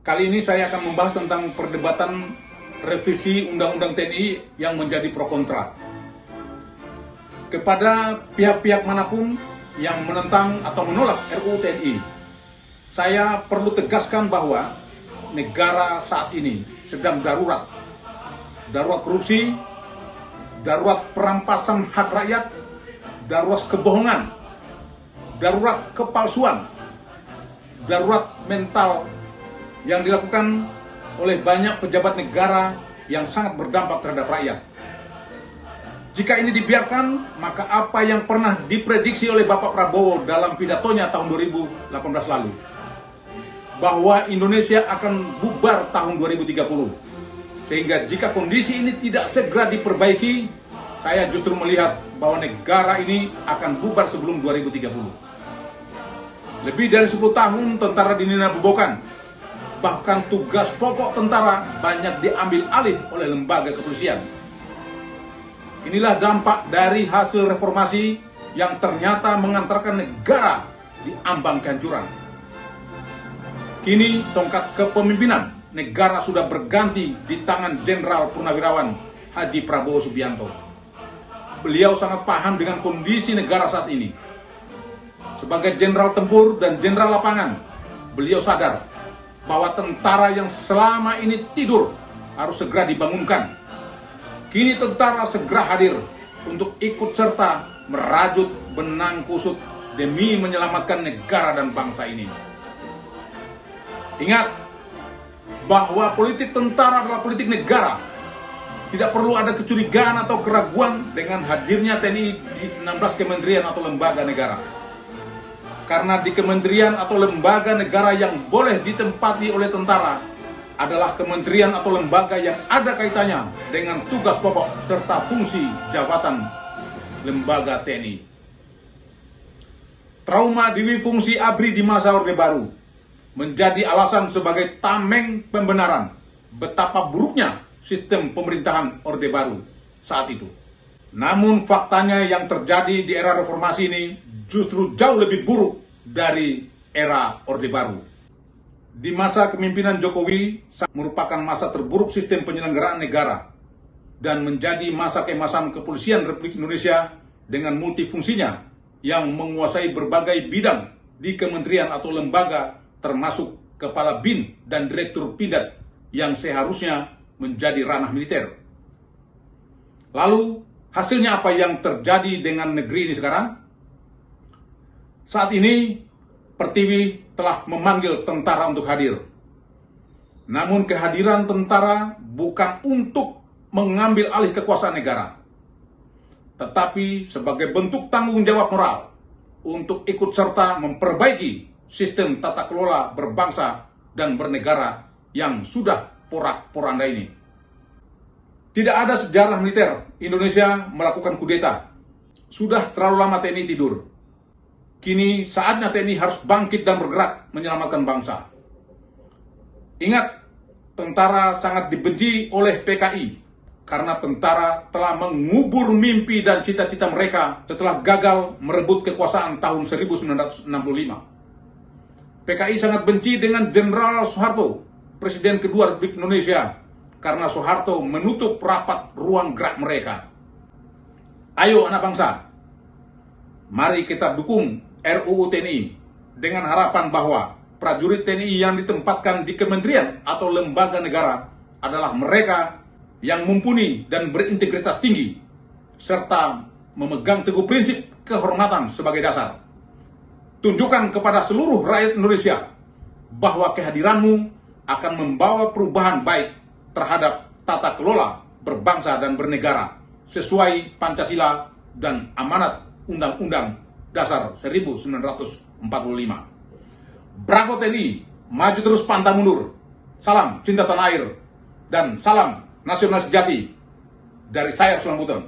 Kali ini saya akan membahas tentang perdebatan revisi Undang-Undang TNI yang menjadi pro kontra. Kepada pihak-pihak manapun yang menentang atau menolak RUU TNI, saya perlu tegaskan bahwa negara saat ini sedang darurat. Darurat korupsi, darurat perampasan hak rakyat, darurat kebohongan, darurat kepalsuan, darurat mental yang dilakukan oleh banyak pejabat negara yang sangat berdampak terhadap rakyat. Jika ini dibiarkan, maka apa yang pernah diprediksi oleh Bapak Prabowo dalam pidatonya tahun 2018 lalu, bahwa Indonesia akan bubar tahun 2030. Sehingga jika kondisi ini tidak segera diperbaiki, saya justru melihat bahwa negara ini akan bubar sebelum 2030. Lebih dari 10 tahun tentara dininabobokan. Bahkan tugas pokok tentara banyak diambil alih oleh lembaga kepolisian. Inilah dampak dari hasil reformasi yang ternyata mengantarkan negara di ambang kehancuran. Kini tongkat kepemimpinan negara sudah berganti di tangan Jenderal Purnawirawan Haji Prabowo Subianto. Beliau sangat paham dengan kondisi negara saat ini. Sebagai jenderal tempur dan jenderal lapangan, beliau sadar bahwa tentara yang selama ini tidur harus segera dibangunkan. Kini tentara segera hadir untuk ikut serta merajut benang kusut demi menyelamatkan negara dan bangsa ini. Ingat bahwa politik tentara adalah politik negara. Tidak perlu ada kecurigaan atau keraguan dengan hadirnya TNI di 16 kementerian atau lembaga negara. Karena di kementerian atau lembaga negara yang boleh ditempati oleh tentara adalah kementerian atau lembaga yang ada kaitannya dengan tugas pokok serta fungsi jabatan lembaga TNI. Trauma dwifungsi ABRI di masa Orde Baru menjadi alasan sebagai tameng pembenaran betapa buruknya sistem pemerintahan Orde Baru saat itu. Namun faktanya yang terjadi di era reformasi ini justru jauh lebih buruk dari era Orde Baru. Di masa kepemimpinan Jokowi merupakan masa terburuk sistem penyelenggaraan negara dan menjadi masa keemasan kepolisian Republik Indonesia dengan multifungsinya yang menguasai berbagai bidang di kementerian atau lembaga termasuk kepala BIN dan direktur Pindad yang seharusnya menjadi ranah militer. Lalu hasilnya apa yang terjadi dengan negeri ini sekarang? Saat ini Pertiwi telah memanggil tentara untuk hadir. Namun kehadiran tentara bukan untuk mengambil alih kekuasaan negara, tetapi sebagai bentuk tanggung jawab moral untuk ikut serta memperbaiki sistem tata kelola berbangsa dan bernegara yang sudah porak-poranda ini. Tidak ada sejarah militer Indonesia melakukan kudeta. Sudah terlalu lama TNI tidur. Kini saatnya TNI harus bangkit dan bergerak menyelamatkan bangsa. Ingat, tentara sangat dibenci oleh PKI karena tentara telah mengubur mimpi dan cita-cita mereka setelah gagal merebut kekuasaan tahun 1965. PKI sangat benci dengan Jenderal Soeharto, Presiden kedua Republik Indonesia, karena Soeharto menutup rapat ruang gerak mereka. Ayo anak bangsa, mari kita dukung RUU TNI dengan harapan bahwa prajurit TNI yang ditempatkan di kementerian atau lembaga negara adalah mereka yang mumpuni dan berintegritas tinggi serta memegang teguh prinsip kehormatan sebagai dasar. Tunjukkan kepada seluruh rakyat Indonesia bahwa kehadiranmu akan membawa perubahan baik terhadap tata kelola berbangsa dan bernegara sesuai Pancasila dan amanat Undang-Undang Dasar 1945. Bravo TNI, maju terus pantang mundur. Salam cinta tanah air dan salam nasional sejati dari saya, Sulang Buton.